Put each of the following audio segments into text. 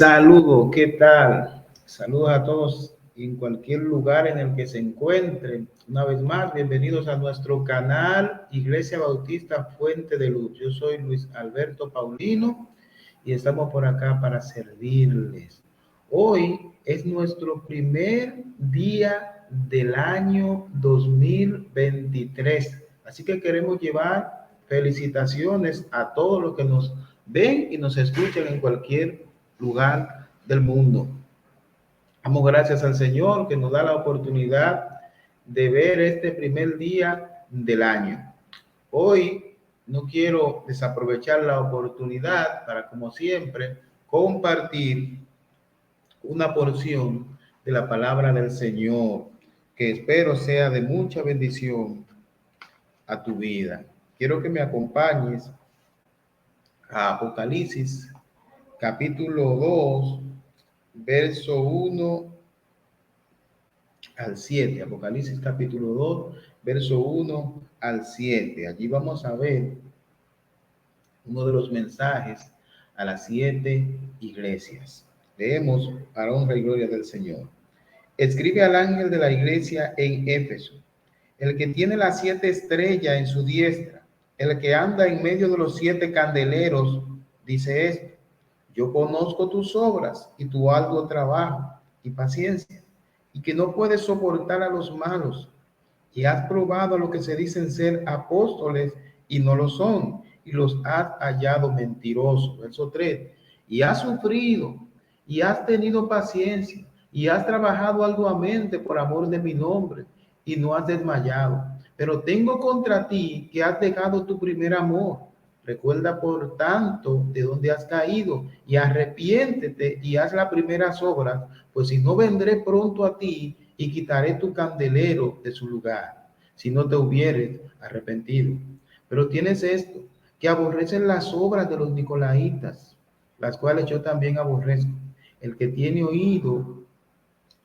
Saludo, ¿qué tal? Saludos a todos en cualquier lugar en el que se encuentren. Una vez más, bienvenidos a nuestro canal Iglesia Bautista Fuente de Luz. Yo soy Luis Alberto Paulino y estamos por acá para servirles. Hoy es nuestro primer día del año 2023. Así que queremos llevar felicitaciones a todos los que nos ven y nos escuchan en cualquier lugar del mundo. Damos gracias al Señor que nos da la oportunidad de ver este primer día del año. Hoy no quiero desaprovechar la oportunidad para, como siempre, compartir una porción de la palabra del Señor que espero sea de mucha bendición a tu vida. Quiero que me acompañes a Apocalipsis capítulo 2, verso 1 al 7. Apocalipsis capítulo 2, verso 1 al 7. Allí vamos a ver uno de los mensajes a las 7 iglesias. Leemos para honra y gloria del Señor. Escribe al ángel de la iglesia en Éfeso, el que tiene las 7 estrellas en su diestra, el que anda en medio de los 7 candeleros, dice esto: yo conozco tus obras y tu arduo trabajo y paciencia, y que no puedes soportar a los malos, y has probado a los que se dicen ser apóstoles y no lo son, y los has hallado mentirosos. Verso 3. Y has sufrido, y has tenido paciencia, y has trabajado arduamente por amor de mi nombre, y no has desmayado. Pero tengo contra ti que has dejado tu primer amor. Recuerda, por tanto, de dónde has caído, y arrepiéntete y haz las primeras obras, pues si no, vendré pronto a ti y quitaré tu candelero de su lugar, si no te hubieres arrepentido. Pero tienes esto, que aborrecen las obras de los nicolaitas, las cuales yo también aborrezco. El que tiene oído,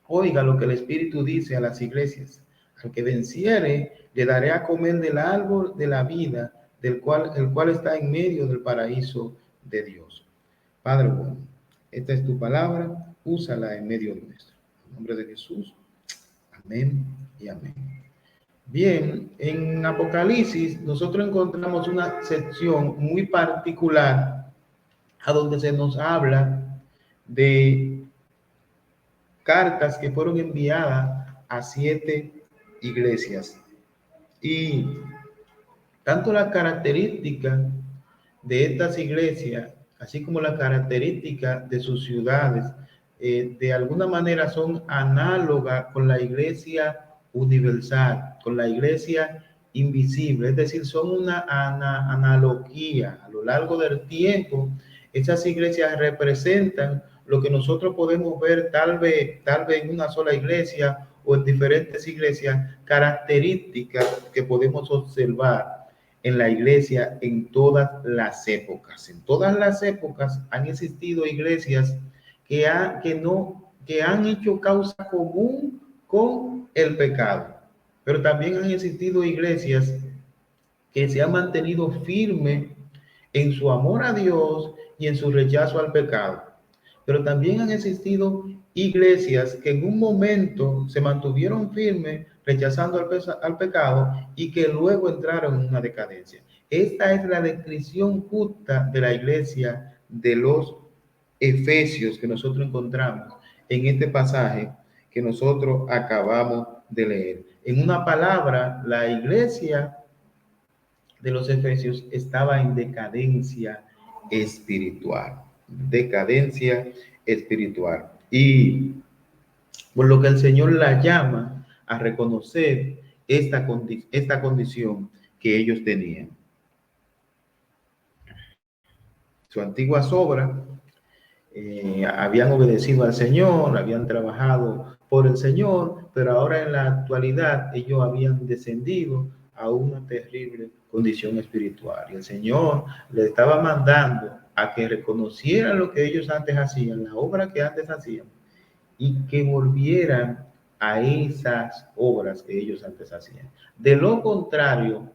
oiga lo que el Espíritu dice a las iglesias. Al que venciere, le daré a comer del árbol de la vida, el cual está en medio del paraíso de Dios. Padre bueno, esta es tu palabra, úsala en medio nuestro. En nombre de Jesús, amén y amén. Bien, en Apocalipsis nosotros encontramos una sección muy particular a donde se nos habla de cartas que fueron enviadas a 7 iglesias. Y tanto la característica de estas iglesias, así como la característica de sus ciudades, de alguna manera son análogas con la iglesia universal, con la iglesia invisible, es decir, son una analogía. A lo largo del tiempo, esas iglesias representan lo que nosotros podemos ver tal vez en una sola iglesia o en diferentes iglesias, características que podemos observar en la iglesia en todas las épocas. En todas las épocas han existido iglesias que han hecho causa común con el pecado, pero también han existido iglesias que se han mantenido firmes en su amor a Dios y en su rechazo al pecado. Pero también han existido iglesias que en un momento se mantuvieron firmes rechazando al pecado y que luego entraron en una decadencia. Esta es la descripción justa de la iglesia de los Efesios que nosotros encontramos en este pasaje que nosotros acabamos de leer. En una palabra, la iglesia de los Efesios estaba en decadencia espiritual. Decadencia espiritual. Y por lo que el Señor la llama a reconocer esta condición que ellos tenían. Su antigua obra habían obedecido al Señor, habían trabajado por el Señor, pero ahora en la actualidad ellos habían descendido a una terrible condición espiritual. Y el Señor le estaba mandando a que reconocieran lo que ellos antes hacían, la obra que antes hacían, y que volvieran a esas obras que ellos antes hacían. De lo contrario,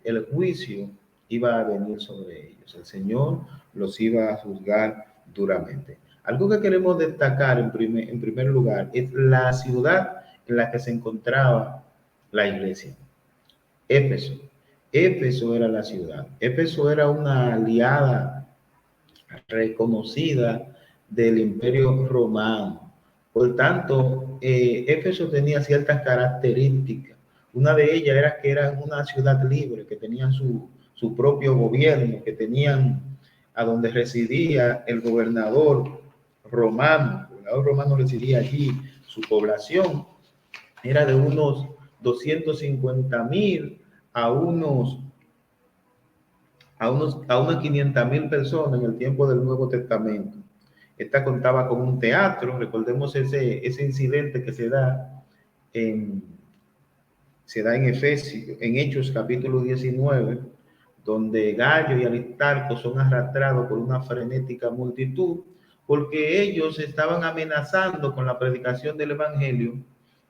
el juicio iba a venir sobre ellos. El Señor los iba a juzgar duramente. Algo que queremos destacar en primer lugar es la ciudad en la que se encontraba la iglesia. Éfeso. Éfeso era la ciudad. Éfeso era una aliada reconocida del Imperio Romano. Por tanto, Éfeso tenía ciertas características. Una de ellas era que era una ciudad libre, que tenían su propio gobierno, que tenían a donde residía el gobernador romano. El gobernador romano residía allí. Su población era de unos 250,000 a unos a unas 500,000 personas en el tiempo del Nuevo Testamento. Esta contaba con un teatro, recordemos ese incidente que en, se da en Efesios, en Hechos capítulo 19, donde Gallo y Aristarco son arrastrados por una frenética multitud, porque ellos estaban amenazando con la predicación del Evangelio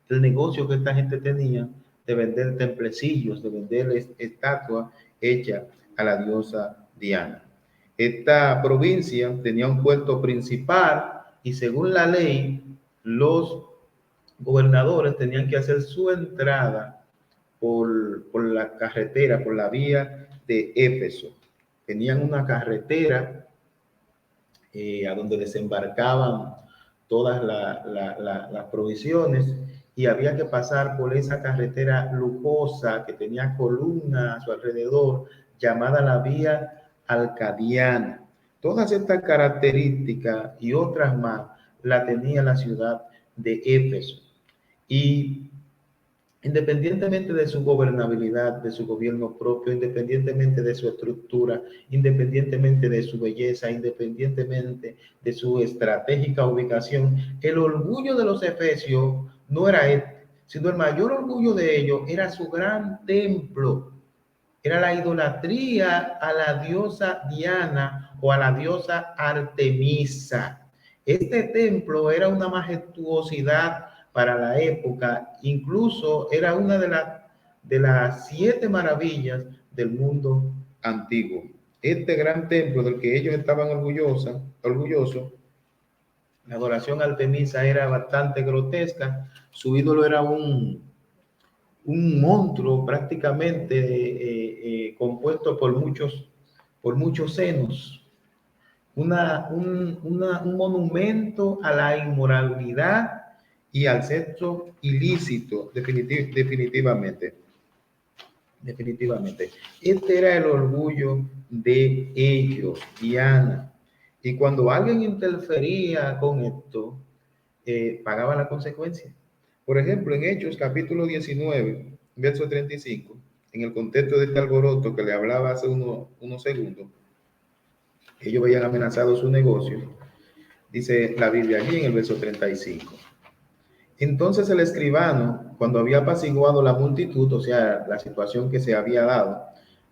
el negocio que esta gente tenía de vender templecillos, de vender estatuas hechas a la diosa Diana. Esta provincia tenía un puerto principal y según la ley, los gobernadores tenían que hacer su entrada por la carretera, por la vía de Éfeso. Tenían una carretera a donde desembarcaban todas las provisiones y había que pasar por esa carretera lujosa que tenía columnas a su alrededor, llamada la vía Alcadiana. Todas estas características y otras más la tenía la ciudad de Éfeso. Y independientemente de su gobernabilidad, de su gobierno propio, independientemente de su estructura, independientemente de su belleza, independientemente de su estratégica ubicación, el orgullo de los efesios no era este, sino el mayor orgullo de ellos era su gran templo, era la idolatría a la diosa Diana o a la diosa Artemisa. Este templo era una majestuosidad para la época, incluso era una de las 7 maravillas del mundo antiguo. Este gran templo del que ellos estaban orgullosos, la adoración a Artemisa era bastante grotesca. Su ídolo era un monstruo prácticamente compuesto por muchos senos, un monumento a la inmoralidad y al sexo ilícito, definitivamente. Este era el orgullo de ellos, Diana. Y cuando alguien interfería con esto, pagaba la consecuencia. Por ejemplo, en Hechos capítulo 19, verso 35, en el contexto de este alboroto que le hablaba hace unos segundos, ellos veían amenazado su negocio, dice la Biblia allí en el verso 35. Entonces el escribano, cuando había apaciguado la multitud, o sea, la situación que se había dado,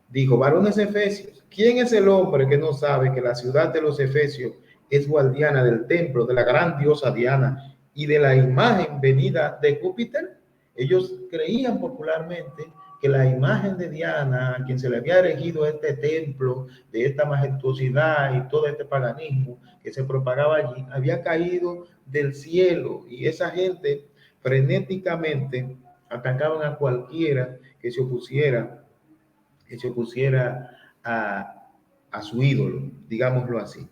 dijo: varones efesios, ¿quién es el hombre que no sabe que la ciudad de los efesios es guardiana del templo de la gran diosa Diana y de la imagen venida de Júpiter? Ellos creían popularmente que la imagen de Diana, a quien se le había erigido este templo, de esta majestuosidad y todo este paganismo que se propagaba allí, había caído del cielo, y esa gente frenéticamente atacaban a cualquiera que se opusiera a su ídolo, digámoslo así.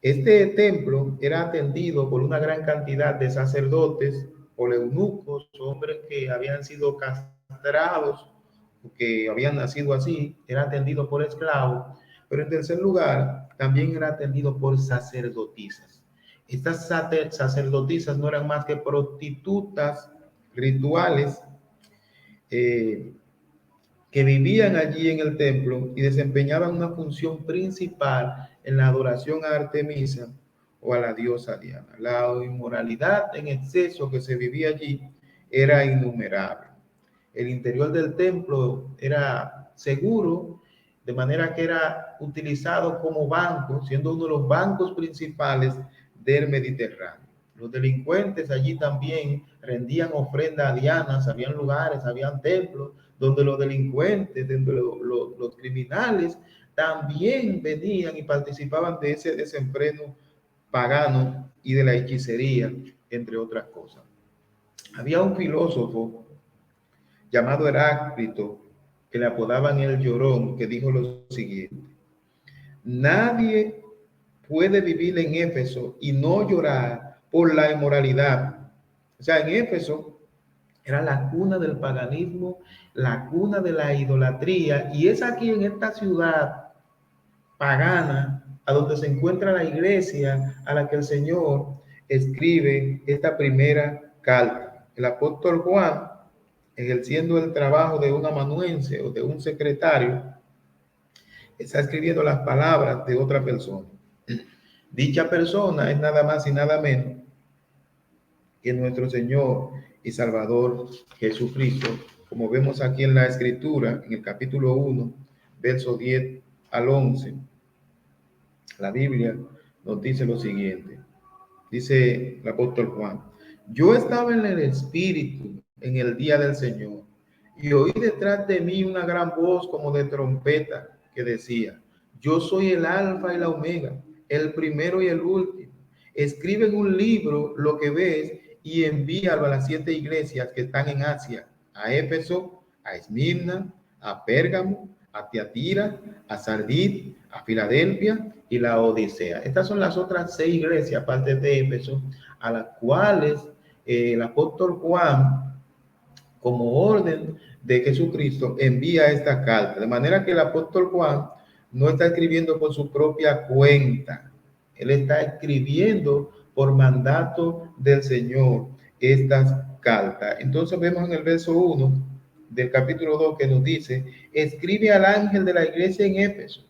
Este templo era atendido por una gran cantidad de sacerdotes, por eunucos, hombres que habían sido castrados, que habían nacido así, era atendido por esclavos, pero en tercer lugar, también era atendido por sacerdotisas. Estas sacerdotisas no eran más que prostitutas rituales eh, que vivían allí en el templo y desempeñaban una función principal en la adoración a Artemisa o a la diosa Diana. La inmoralidad en exceso que se vivía allí era innumerable. El interior del templo era seguro, de manera que era utilizado como banco, siendo uno de los bancos principales del Mediterráneo. Los delincuentes allí también rendían ofrenda a Diana, habían lugares, habían templos donde los delincuentes, donde los criminales también venían y participaban de ese desenfreno pagano y de la hechicería, entre otras cosas. Había un filósofo llamado Heráclito, que le apodaban el Llorón, que dijo lo siguiente: nadie puede vivir en Éfeso y no llorar por la inmoralidad. O sea, en Éfeso era la cuna del paganismo, la cuna de la idolatría, y es aquí en esta ciudad pagana a donde se encuentra la iglesia a la que el Señor escribe esta primera carta. El apóstol Juan, ejerciendo el trabajo de un amanuense o de un secretario, está escribiendo las palabras de otra persona. Dicha persona es nada más y nada menos que nuestro Señor y Salvador Jesucristo, como vemos aquí en la Escritura, en el capítulo 1, verso 10 al 11. La Biblia nos dice lo siguiente. Dice el apóstol Juan: yo estaba en el Espíritu en el día del Señor, y oí detrás de mí una gran voz como de trompeta que decía: yo soy el Alfa y la Omega, el primero y el último. Escribe en un libro lo que ves y envíalo a las 7 iglesias que están en Asia: a Éfeso, a Esmirna, a Pérgamo, a Tiatira, a Sardis, a Filadelfia y la Odisea. Estas son las otras 6 iglesias, aparte de Éfeso, a las cuales el apóstol Juan, como orden de Jesucristo, envía esta carta. De manera que el apóstol Juan no está escribiendo por su propia cuenta. Él está escribiendo por mandato del Señor estas cartas. Entonces vemos en el verso 1 del capítulo 2 que nos dice: escribe al ángel de la iglesia en Éfeso,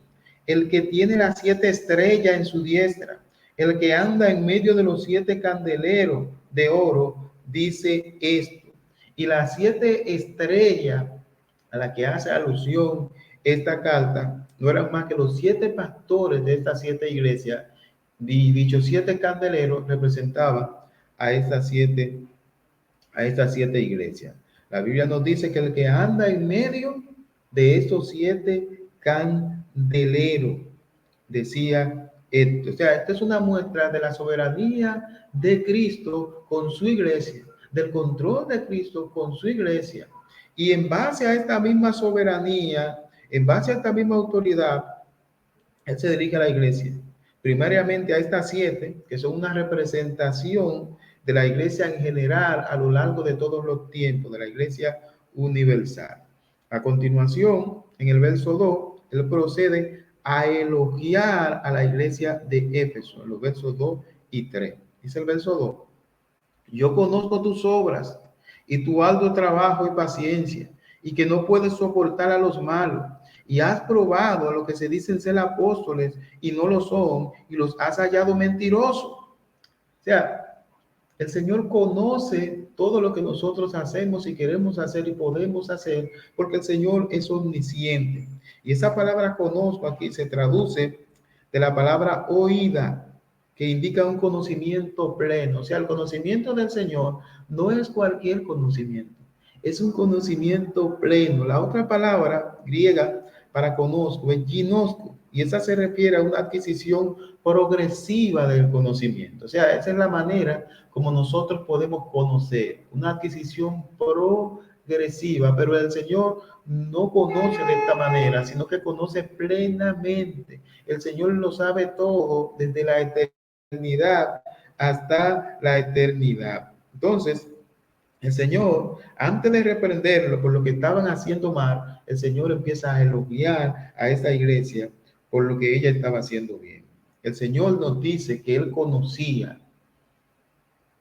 el que tiene las 7 estrellas en su diestra, el que anda en medio de los 7 candeleros de oro, dice esto. Y las 7 estrellas a las que hace alusión esta carta no eran más que los 7 pastores de estas 7 iglesias. Dichos 7 candeleros representaban a estas 7 iglesias. La Biblia nos dice que el que anda en medio de estos 7 candeleros decía esto. O sea, esta es una muestra de la soberanía de Cristo con su iglesia, del control de Cristo con su iglesia. Y en base a esta misma soberanía, en base a esta misma autoridad, Él se dirige a la iglesia. Primariamente a estas 7, que son una representación de la iglesia en general a lo largo de todos los tiempos, de la iglesia universal. A continuación, en el verso 2, Él procede a elogiar a la iglesia de Éfeso, en los versos 2 y 3. Dice el verso 2: yo conozco tus obras y tu arduo trabajo y paciencia, y que no puedes soportar a los malos, y has probado a los que se dicen ser apóstoles y no lo son, y los has hallado mentirosos. O sea, el Señor conoce todo lo que nosotros hacemos y queremos hacer y podemos hacer, porque el Señor es omnisciente. Y esa palabra conozco aquí se traduce de la palabra oída, que indica un conocimiento pleno. O sea, el conocimiento del Señor no es cualquier conocimiento, es un conocimiento pleno. La otra palabra griega para conozco es ginosco, y esa se refiere a una adquisición progresiva del conocimiento. O sea, esa es la manera como nosotros podemos conocer, una adquisición progresiva, pero el Señor no conoce de esta manera, sino que conoce plenamente. El Señor lo sabe todo desde la eternidad hasta la eternidad. Entonces, el Señor, antes de reprenderlo por lo que estaban haciendo mal, el Señor empieza a elogiar a esta iglesia por lo que ella estaba haciendo bien. El Señor nos dice que Él conocía,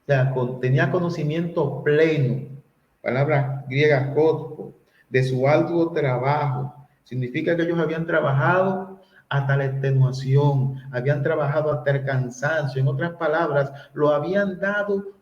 o sea, tenía conocimiento pleno, palabra griega kotko, de su arduo trabajo. Significa que ellos habían trabajado hasta la extenuación, habían trabajado hasta el cansancio. En otras palabras, lo habían dado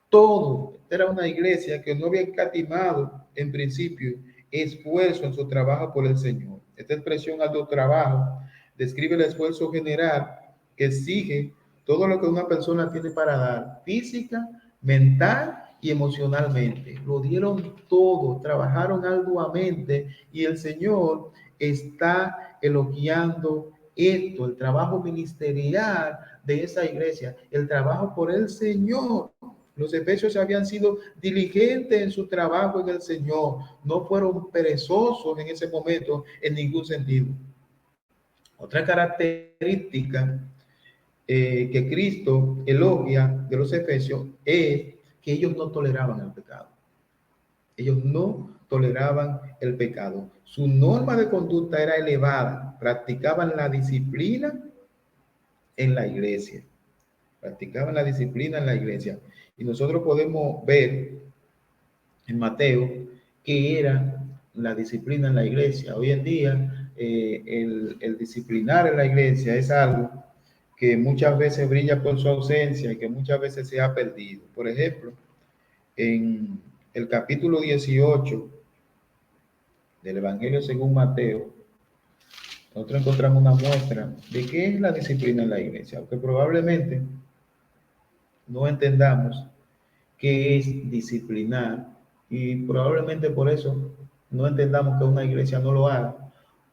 todo. Era una iglesia que no había escatimado en principio esfuerzo en su trabajo por el Señor. Esta expresión arduo trabajo describe el esfuerzo general que exige todo lo que una persona tiene para dar, física, mental y emocionalmente. Lo dieron todo, trabajaron arduamente, y el Señor está elogiando esto, el trabajo ministerial de esa iglesia, el trabajo por el Señor. Los efesios habían sido diligentes en su trabajo en el Señor, no fueron perezosos en ese momento en ningún sentido. Otra característica que Cristo elogia de los efesios es que ellos no toleraban el pecado. Ellos no toleraban el pecado. Su norma de conducta era elevada. Practicaban la disciplina en la iglesia. Practicaban la disciplina en la iglesia. Y nosotros podemos ver en Mateo que era la disciplina en la iglesia. Hoy en día, el disciplinar en la iglesia es algo que muchas veces brilla por su ausencia y que muchas veces se ha perdido. Por ejemplo, en el capítulo 18 del Evangelio según Mateo, nosotros encontramos una muestra de qué es la disciplina en la iglesia, aunque probablemente no entendamos qué es disciplinar y probablemente por eso no entendamos que una iglesia no lo haga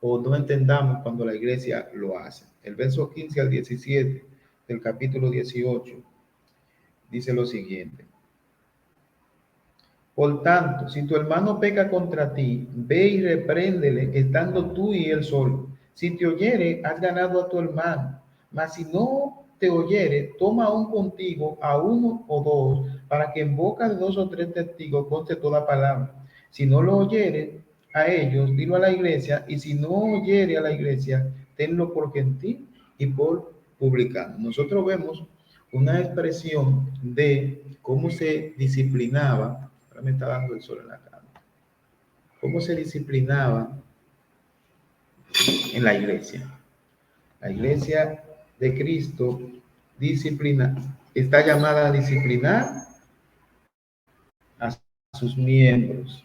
o no entendamos cuando la iglesia lo hace. El verso 15 al 17 del capítulo 18 dice lo siguiente: por tanto, si tu hermano peca contra ti, ve y repréndele, estando tú y él solo. Si te oyere, has ganado a tu hermano. Mas si no te oyere, toma aún contigo a uno o dos, para que en boca de dos o tres testigos conste toda palabra. Si no lo oyere a ellos, dilo a la iglesia, y si no oyere a la iglesia, tenlo por gentil y por publicano. Nosotros vemos una expresión de cómo se disciplinaba. Ahora me está dando el sol en la cara. ¿Cómo se disciplinaba en la iglesia? La iglesia de Cristo está llamada a disciplinar a sus miembros.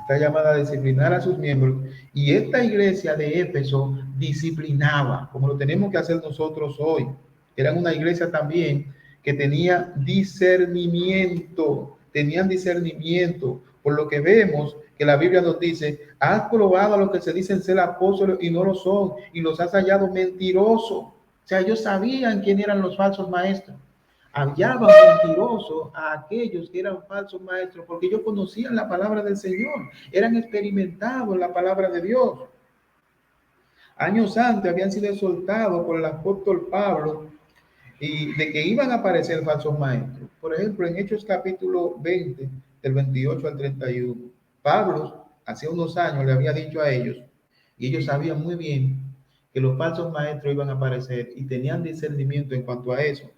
Está llamada a disciplinar a sus miembros. Y esta iglesia de Éfeso disciplinaba, como lo tenemos que hacer nosotros hoy. Eran una iglesia también que tenía discernimiento. Tenían discernimiento. Por lo que vemos que la Biblia nos dice: has probado a los que se dicen ser apóstoles y no lo son, y los has hallado mentirosos. O sea, ellos sabían quién eran los falsos maestros. Hallaban mentirosos a aquellos que eran falsos maestros, porque ellos conocían la palabra del Señor, eran experimentados en la palabra de Dios. Años antes habían sido exhortados por el apóstol Pablo y de que iban a aparecer falsos maestros. Por ejemplo, en Hechos capítulo 20, del 28 al 31, Pablo hace unos años le había dicho a ellos, y ellos sabían muy bien que los falsos maestros iban a aparecer y tenían discernimiento en cuanto a eso.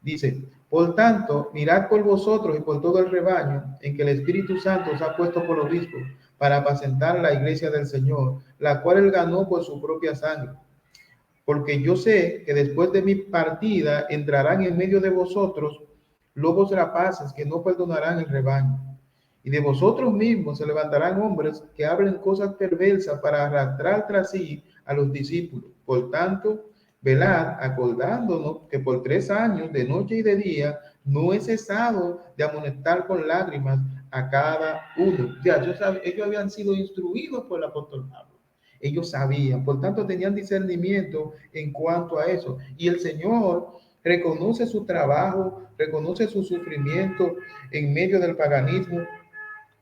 Dice: por tanto, mirad por vosotros y por todo el rebaño en que el Espíritu Santo os ha puesto por obispo para apacentar la iglesia del Señor, la cual él ganó por su propia sangre. Porque yo sé que después de mi partida entrarán en medio de vosotros lobos rapaces que no perdonarán el rebaño. Y de vosotros mismos se levantarán hombres que hablen cosas perversas para arrastrar tras sí a los discípulos. Por tanto, velad, acordándonos que por 3 años, de noche y de día, no he cesado de amonestar con lágrimas a cada uno. Ya, ellos habían sido instruidos por el apóstol Pablo. Ellos sabían, por tanto tenían discernimiento en cuanto a eso. Y el Señor reconoce su trabajo, reconoce su sufrimiento en medio del paganismo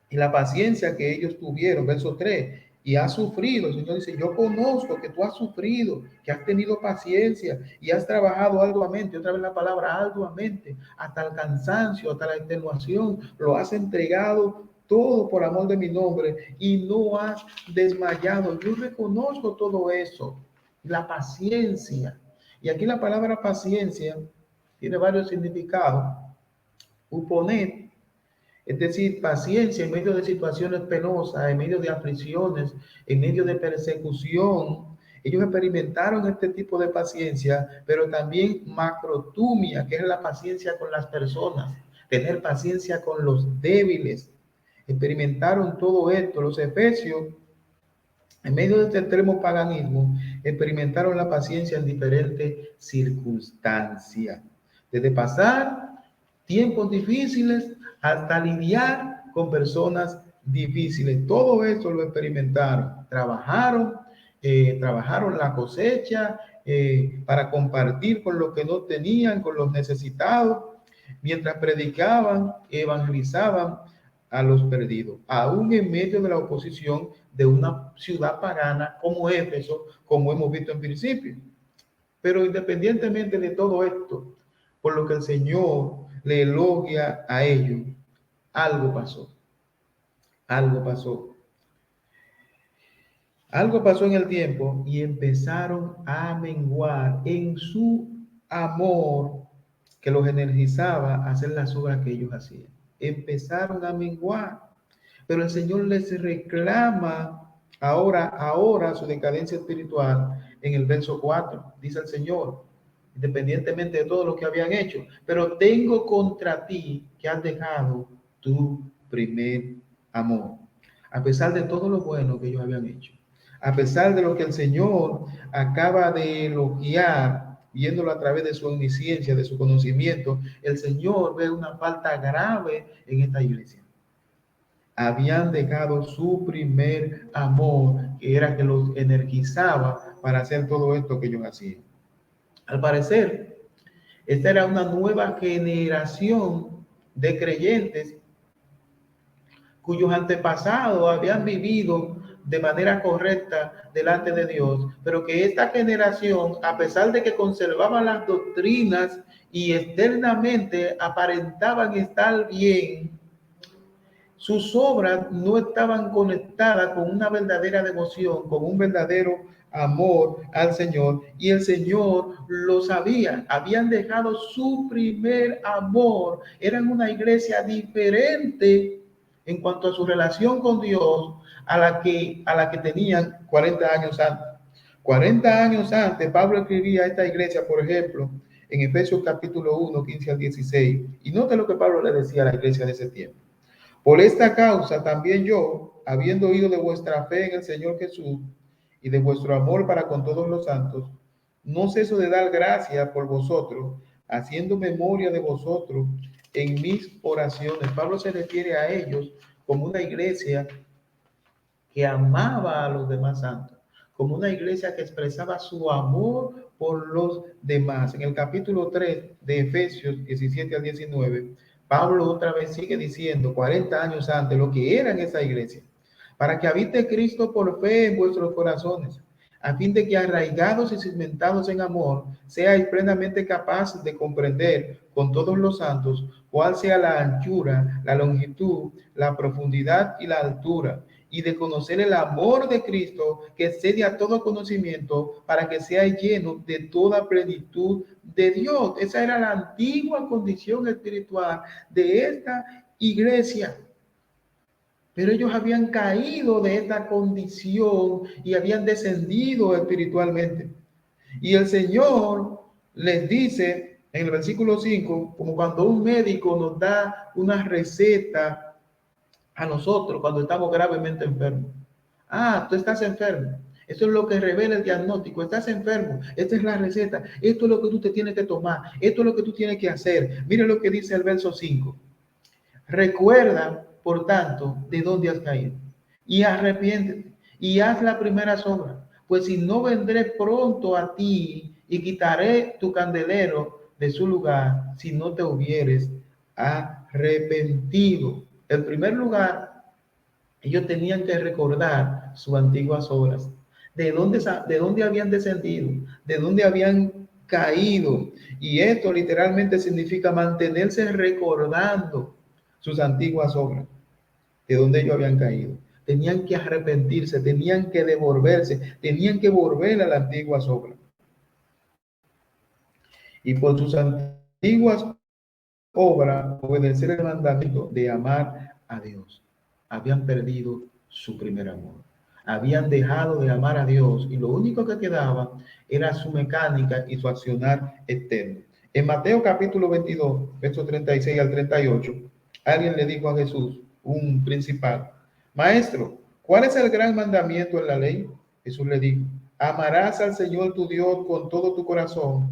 y la paciencia que ellos tuvieron. Verso 3: y has sufrido. El Señor dice: yo conozco que tú has sufrido, que has tenido paciencia y has trabajado arduamente. Otra vez la palabra arduamente, hasta el cansancio, hasta la extenuación. Lo has entregado todo por amor de mi nombre y no has desmayado. Yo reconozco todo eso, la paciencia. Y aquí la palabra paciencia tiene varios significados. Uponer, es decir, paciencia en medio de situaciones penosas, en medio de aflicciones, en medio de persecución. Ellos experimentaron este tipo de paciencia, pero también macrotumia, que es la paciencia con las personas, tener paciencia con los débiles. Experimentaron todo esto. Los efesios, en medio de este extremo paganismo, experimentaron la paciencia en diferentes circunstancias. Desde pasar tiempos difíciles hasta lidiar con personas difíciles. Todo esto lo experimentaron, trabajaron trabajaron la cosecha para compartir con los que no tenían, con los necesitados, mientras predicaban, evangelizaban a los perdidos, aún en medio de la oposición de una ciudad pagana como Éfeso, como hemos visto en principio. Pero independientemente de todo esto, por lo que el Señor le elogia a ellos, algo pasó, algo pasó. Algo pasó en el tiempo y empezaron a menguar en su amor que los energizaba a hacer las obras que ellos hacían. Empezaron a menguar, pero el Señor les reclama ahora su decadencia espiritual en el verso 4. Dice el Señor, independientemente de todo lo que habían hecho, pero tengo contra ti que has dejado tu primer amor, a pesar de todo lo bueno que ellos habían hecho. A pesar de lo que el Señor acaba de elogiar, viéndolo a través de su omnisciencia, de su conocimiento, el Señor ve una falta grave en esta iglesia. Habían dejado su primer amor, que era que los energizaba para hacer todo esto que ellos hacían. Al parecer, esta era una nueva generación de creyentes cuyos antepasados habían vivido de manera correcta delante de Dios, pero que esta generación, a pesar de que conservaban las doctrinas y externamente aparentaban estar bien, sus obras no estaban conectadas con una verdadera devoción, con un verdadero amor al Señor, y el Señor lo sabía. Habían dejado su primer amor, eran una iglesia diferente en cuanto a su relación con Dios a la que tenían 40 años antes. 40 años antes, Pablo escribía a esta iglesia, por ejemplo, en Efesios capítulo 1, 15 al 16, y note lo que Pablo le decía a la iglesia de ese tiempo. Por esta causa también yo, habiendo oído de vuestra fe en el Señor Jesús y de vuestro amor para con todos los santos, no ceso de dar gracias por vosotros, haciendo memoria de vosotros en mis oraciones. Pablo se refiere a ellos como una iglesia que amaba a los demás santos, como una iglesia que expresaba su amor por los demás. En el capítulo 3 de Efesios 17 al 19, Pablo otra vez sigue diciendo, 40 años antes, lo que era en esa iglesia, para que habite Cristo por fe en vuestros corazones, a fin de que arraigados y cimentados en amor, seáis plenamente capaces de comprender con todos los santos cuál sea la anchura, la longitud, la profundidad y la altura, y de conocer el amor de Cristo que excede a todo conocimiento, para que seáis llenos de toda plenitud de Dios. Esa era la antigua condición espiritual de esta iglesia. Pero ellos habían caído de esta condición y habían descendido espiritualmente. Y el Señor les dice en el versículo 5, como cuando un médico nos da una receta a nosotros cuando estamos gravemente enfermos. Ah, tú estás enfermo. Eso es lo que revela el diagnóstico. Estás enfermo. Esta es la receta. Esto es lo que tú te tienes que tomar. Esto es lo que tú tienes que hacer. Mira lo que dice el verso 5. Recuerda, por tanto, de dónde has caído y arrepiéntete y haz las primeras obras, pues si no, vendré pronto a ti y quitaré tu candelero de su lugar si no te hubieres arrepentido. En primer lugar, ellos tenían que recordar sus antiguas obras, de dónde habían descendido, de dónde habían caído. Y esto literalmente significa mantenerse recordando sus antiguas obras, de donde ellos habían caído. Tenían que arrepentirse, tenían que devolverse, tenían que volver a las antiguas obras. Y por sus antiguas obras, obedecer el mandamiento de amar a Dios. Habían perdido su primer amor. Habían dejado de amar a Dios y lo único que quedaba era su mecánica y su accionar externo. En Mateo capítulo 22, versos 36 al 38, alguien le dijo a Jesús, un principal, Maestro, ¿cuál es el gran mandamiento en la ley? Jesús le dijo, amarás al Señor tu Dios con todo tu corazón,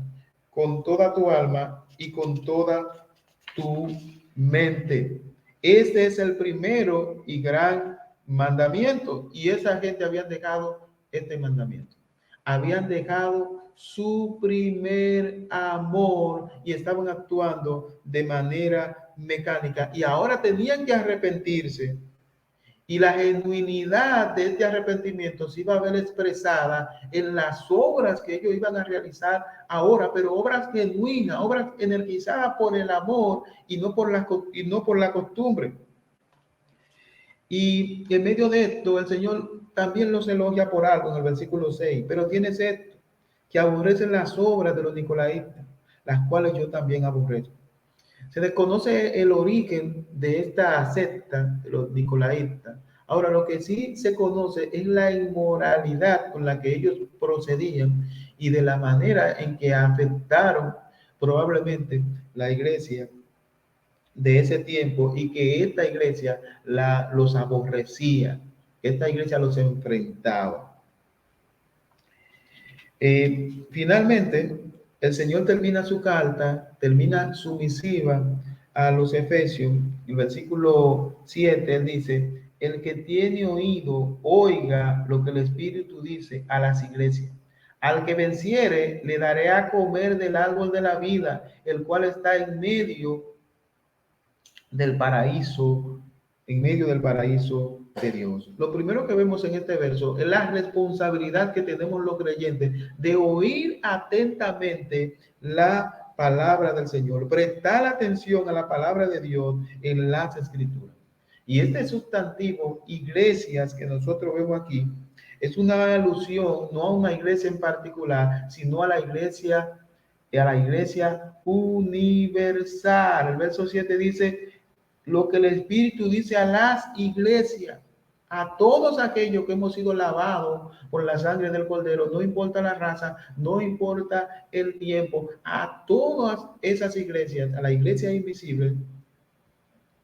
con toda tu alma y con toda tu mente. Este es el primero y gran mandamiento. Y esa gente había dejado este mandamiento. Habían dejado su primer amor y estaban actuando de manera mecánica y ahora tenían que arrepentirse. Y la genuinidad de este arrepentimiento se iba a ver expresada en las obras que ellos iban a realizar ahora, pero obras genuinas, obras energizadas por el amor y no por la costumbre. Y en medio de esto, el Señor también los elogia por algo en el versículo 6, pero tienes esto, que aborrecen las obras de los nicolaitas, las cuales yo también aborrezco. Se desconoce el origen de esta secta, de los nicolaitas. Ahora, lo que sí se conoce es la inmoralidad con la que ellos procedían y de la manera en que afectaron probablemente la iglesia de ese tiempo y que esta iglesia los aborrecía, que esta iglesia los enfrentaba. Finalmente, el Señor termina su carta, termina su misiva a los Efesios. En el versículo 7, él dice, el que tiene oído, oiga lo que el Espíritu dice a las iglesias. Al que venciere, le daré a comer del árbol de la vida, el cual está en medio del paraíso de Dios. Lo primero que vemos en este verso es la responsabilidad que tenemos los creyentes de oír atentamente la palabra del Señor, prestar atención a la palabra de Dios en las Escrituras. Y este sustantivo, iglesias, que nosotros vemos aquí, es una alusión no a una iglesia en particular, sino a la iglesia universal. El verso 7 dice, lo que el Espíritu dice a las iglesias, a todos aquellos que hemos sido lavados por la sangre del Cordero, no importa la raza, no importa el tiempo, a todas esas iglesias, a la iglesia invisible,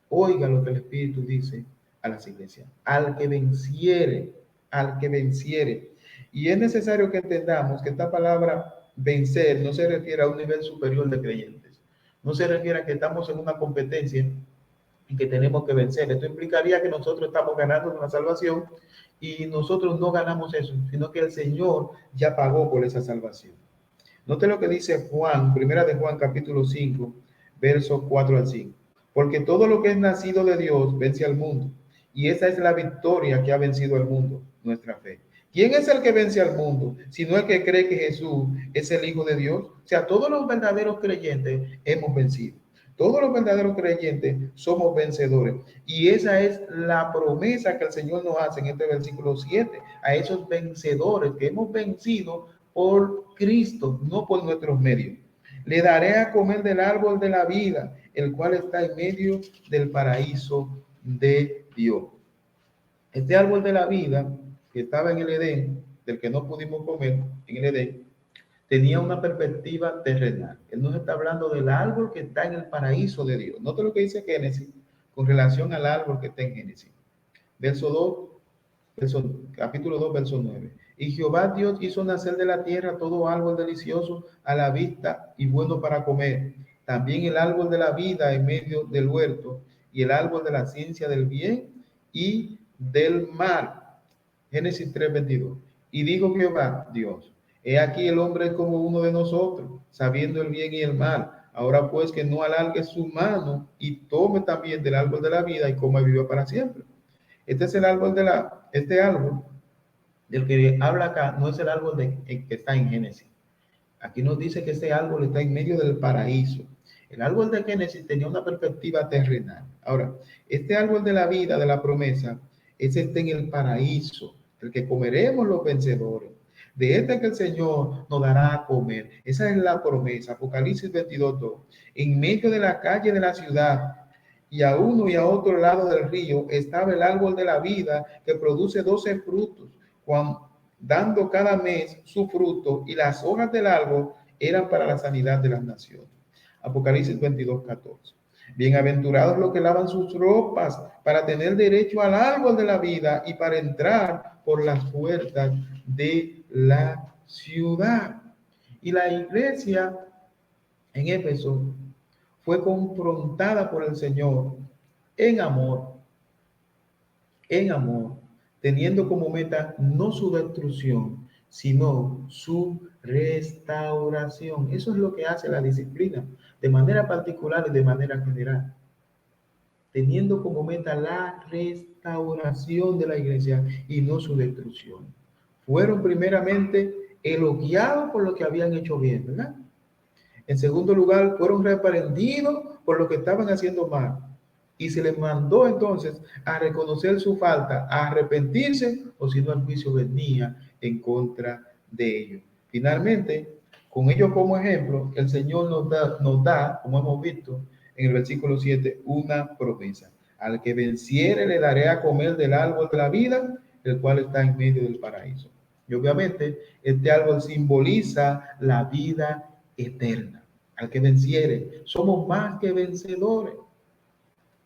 oiga lo que el Espíritu dice a las iglesias, al que venciere, al que venciere. Y es necesario que entendamos que esta palabra vencer no se refiere a un nivel superior de creyentes, no se refiere a que estamos en una competencia y que tenemos que vencer. Esto implicaría que nosotros estamos ganando una salvación y nosotros no ganamos eso, sino que el Señor ya pagó por esa salvación. Note lo que dice Juan, primera de Juan capítulo 5, versos 4 al 5. Porque todo lo que es nacido de Dios vence al mundo. Y esa es la victoria que ha vencido al mundo, nuestra fe. ¿Quién es el que vence al mundo? Sino el que cree que Jesús es el Hijo de Dios. O sea, todos los verdaderos creyentes hemos vencido. Todos los verdaderos creyentes somos vencedores. Y esa es la promesa que el Señor nos hace en este versículo 7. A esos vencedores que hemos vencido por Cristo, no por nuestros medios. Le daré a comer del árbol de la vida, el cual está en medio del paraíso de Dios. Este árbol de la vida que estaba en el Edén, del que no pudimos comer en el Edén, tenía una perspectiva terrenal. Él nos está hablando del árbol que está en el paraíso de Dios. Note lo que dice Génesis con relación al árbol que está en Génesis. Capítulo 2, verso 9. Y Jehová Dios hizo nacer de la tierra todo árbol delicioso a la vista y bueno para comer. También el árbol de la vida en medio del huerto y el árbol de la ciencia del bien y del mal. Génesis 3:22. Y dijo Jehová Dios, he aquí el hombre es como uno de nosotros, sabiendo el bien y el mal. Ahora pues que no alargue su mano y tome también del árbol de la vida y coma y viva para siempre. Este es el árbol este árbol del que habla acá, no es el árbol que está en Génesis. Aquí nos dice que este árbol está en medio del paraíso. El árbol de Génesis tenía una perspectiva terrenal. Ahora, este árbol de la vida, de la promesa, es este en el paraíso, el que comeremos los vencedores. De este que el Señor nos dará a comer. Esa es la promesa. Apocalipsis 22:2. En medio de la calle de la ciudad, y a uno y a otro lado del río estaba el árbol de la vida que produce 12 frutos, dando cada mes su fruto, y las hojas del árbol eran para la sanidad de las naciones. Apocalipsis 22:14. Bienaventurados los que lavan sus ropas para tener derecho al árbol de la vida y para entrar por las puertas de la ciudad. Y la iglesia en Éfeso fue confrontada por el Señor en amor, teniendo como meta no su destrucción, sino su restauración. Eso es lo que hace la disciplina, de manera particular y de manera general, teniendo como meta la restauración de la iglesia y no su destrucción. Fueron primeramente elogiados por lo que habían hecho bien, ¿verdad? En segundo lugar, fueron reprendidos por lo que estaban haciendo mal. Y se les mandó entonces a reconocer su falta, a arrepentirse, o si no, el juicio venía en contra de ellos. Finalmente, con ellos como ejemplo, el Señor nos da, como hemos visto en el versículo 7, una promesa. Al que venciere le daré a comer del árbol de la vida, el cual está en medio del paraíso. Y obviamente, este árbol simboliza la vida eterna. Al que venciere, somos más que vencedores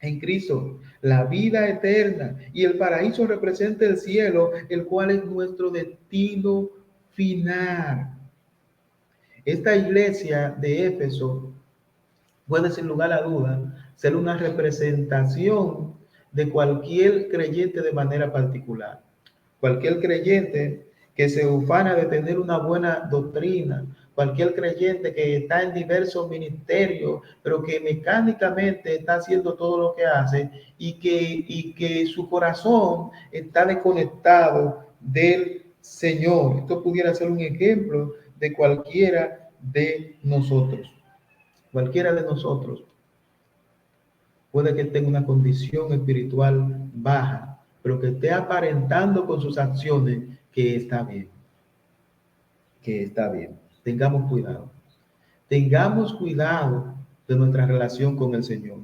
en Cristo, la vida eterna, y el paraíso representa el cielo, el cual es nuestro destino final. Esta iglesia de Éfeso puede, sin lugar a duda, ser una representación de cualquier creyente de manera particular. Cualquier creyente que se ufana de tener una buena doctrina, cualquier creyente que está en diversos ministerios, pero que mecánicamente está haciendo todo lo que hace y que su corazón está desconectado del Señor. Esto pudiera ser un ejemplo de cualquiera de nosotros. Cualquiera de nosotros puede que tenga una condición espiritual baja, pero que esté aparentando con sus acciones que está bien, que está bien. Tengamos cuidado. Tengamos cuidado de nuestra relación con el Señor.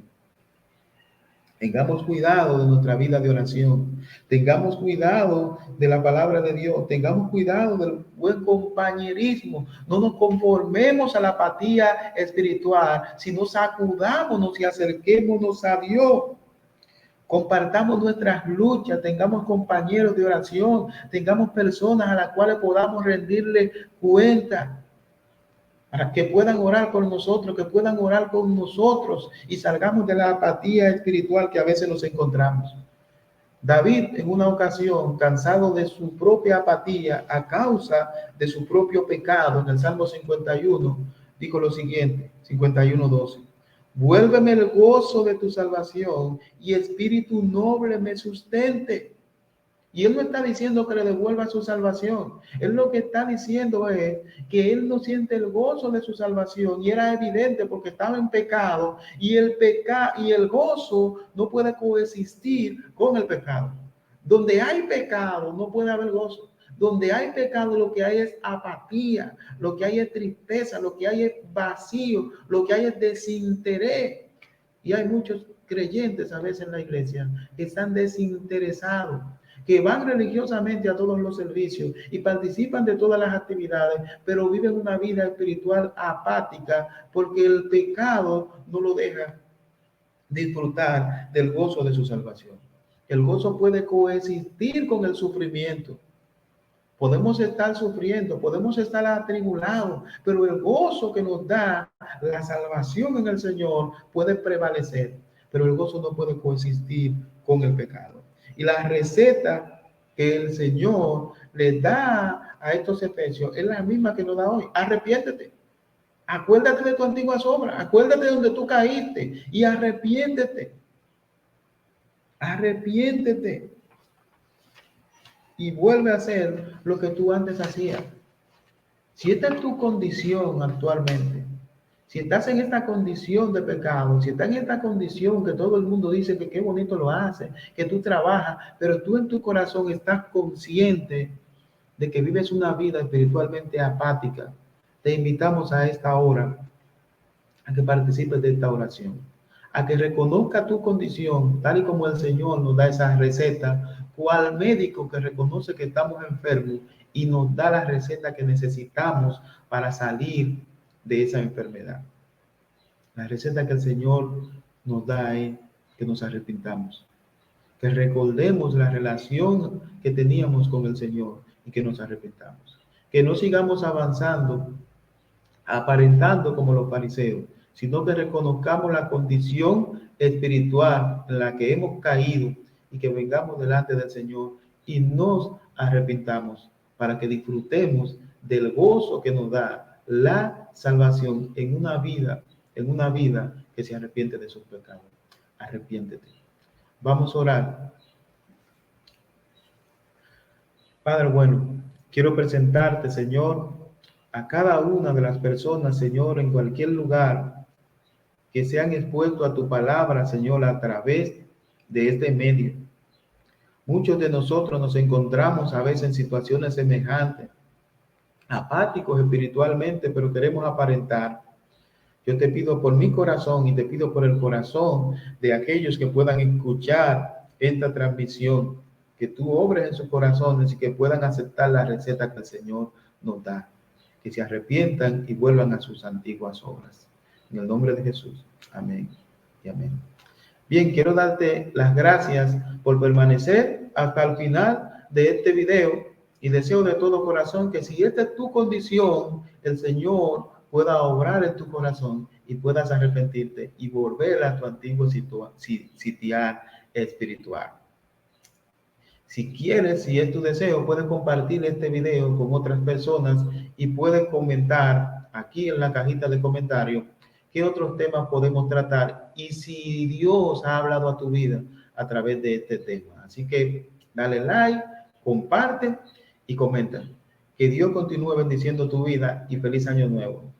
Tengamos cuidado de nuestra vida de oración. Tengamos cuidado de la palabra de Dios. Tengamos cuidado del buen compañerismo. No nos conformemos a la apatía espiritual, sino sacudámonos y acerquémonos a Dios. Compartamos nuestras luchas, tengamos compañeros de oración, tengamos personas a las cuales podamos rendirle cuenta, para que puedan orar por nosotros, que puedan orar con nosotros y salgamos de la apatía espiritual que a veces nos encontramos. David, en una ocasión, cansado de su propia apatía a causa de su propio pecado, en el Salmo 51, dijo lo siguiente, 51:12. Vuélveme el gozo de tu salvación y espíritu noble me sustente. Y él no está diciendo que le devuelva su salvación. Él lo que está diciendo es que él no siente el gozo de su salvación. Y era evidente porque estaba en pecado. Y el gozo no puede coexistir con el pecado. Donde hay pecado no puede haber gozo. Donde hay pecado lo que hay es apatía, lo que hay es tristeza, lo que hay es vacío, lo que hay es desinterés. Y hay muchos creyentes a veces en la iglesia que están desinteresados, que van religiosamente a todos los servicios y participan de todas las actividades, pero viven una vida espiritual apática porque el pecado no lo deja disfrutar del gozo de su salvación. El gozo puede coexistir con el sufrimiento. Podemos estar sufriendo, podemos estar atribulados, pero el gozo que nos da la salvación en el Señor puede prevalecer, pero el gozo no puede coexistir con el pecado. Y la receta que el Señor le da a estos efesios es la misma que nos da hoy. Arrepiéntete. Acuérdate de tu antigua obra. Acuérdate de donde tú caíste y arrepiéntete. Arrepiéntete. Y vuelve a hacer lo que tú antes hacías. Si esta es tu condición actualmente, si estás en esta condición de pecado, si estás en esta condición que todo el mundo dice que qué bonito lo hace, que tú trabajas, pero tú en tu corazón estás consciente de que vives una vida espiritualmente apática, te invitamos a esta hora a que participes de esta oración, a que reconozca tu condición, tal y como el Señor nos da esa receta, cual médico que reconoce que estamos enfermos y nos da la receta que necesitamos para salir de esa enfermedad. La receta que el Señor nos da es que nos arrepintamos, que recordemos la relación que teníamos con el Señor y que nos arrepintamos, que no sigamos avanzando aparentando como los fariseos, sino que reconozcamos la condición espiritual en la que hemos caído y que vengamos delante del Señor y nos arrepintamos para que disfrutemos del gozo que nos da la salvación en una vida que se arrepiente de sus pecados. Arrepiéntete. Vamos a orar. Padre bueno, quiero presentarte, Señor, a cada una de las personas, Señor, en cualquier lugar que se han expuesto a tu palabra, Señor, a través de este medio. Muchos de nosotros nos encontramos a veces en situaciones semejantes, apáticos espiritualmente, pero queremos aparentar. Yo te pido por mi corazón y te pido por el corazón de aquellos que puedan escuchar esta transmisión, que tú obres en sus corazones y que puedan aceptar la receta que el Señor nos da, que se arrepientan y vuelvan a sus antiguas obras. En el nombre de Jesús. Amén y amén. Bien, quiero darte las gracias por permanecer hasta el final de este video y deseo de todo corazón que si esta es tu condición, el Señor pueda obrar en tu corazón y puedas arrepentirte y volver a tu antiguo sitiar espiritual. Si quieres, si es tu deseo, puedes compartir este video con otras personas y puedes comentar aquí en la cajita de comentarios qué otros temas podemos tratar y si Dios ha hablado a tu vida a través de este tema. Así que dale like, comparte y comenta. Que Dios continúe bendiciendo tu vida y feliz año nuevo.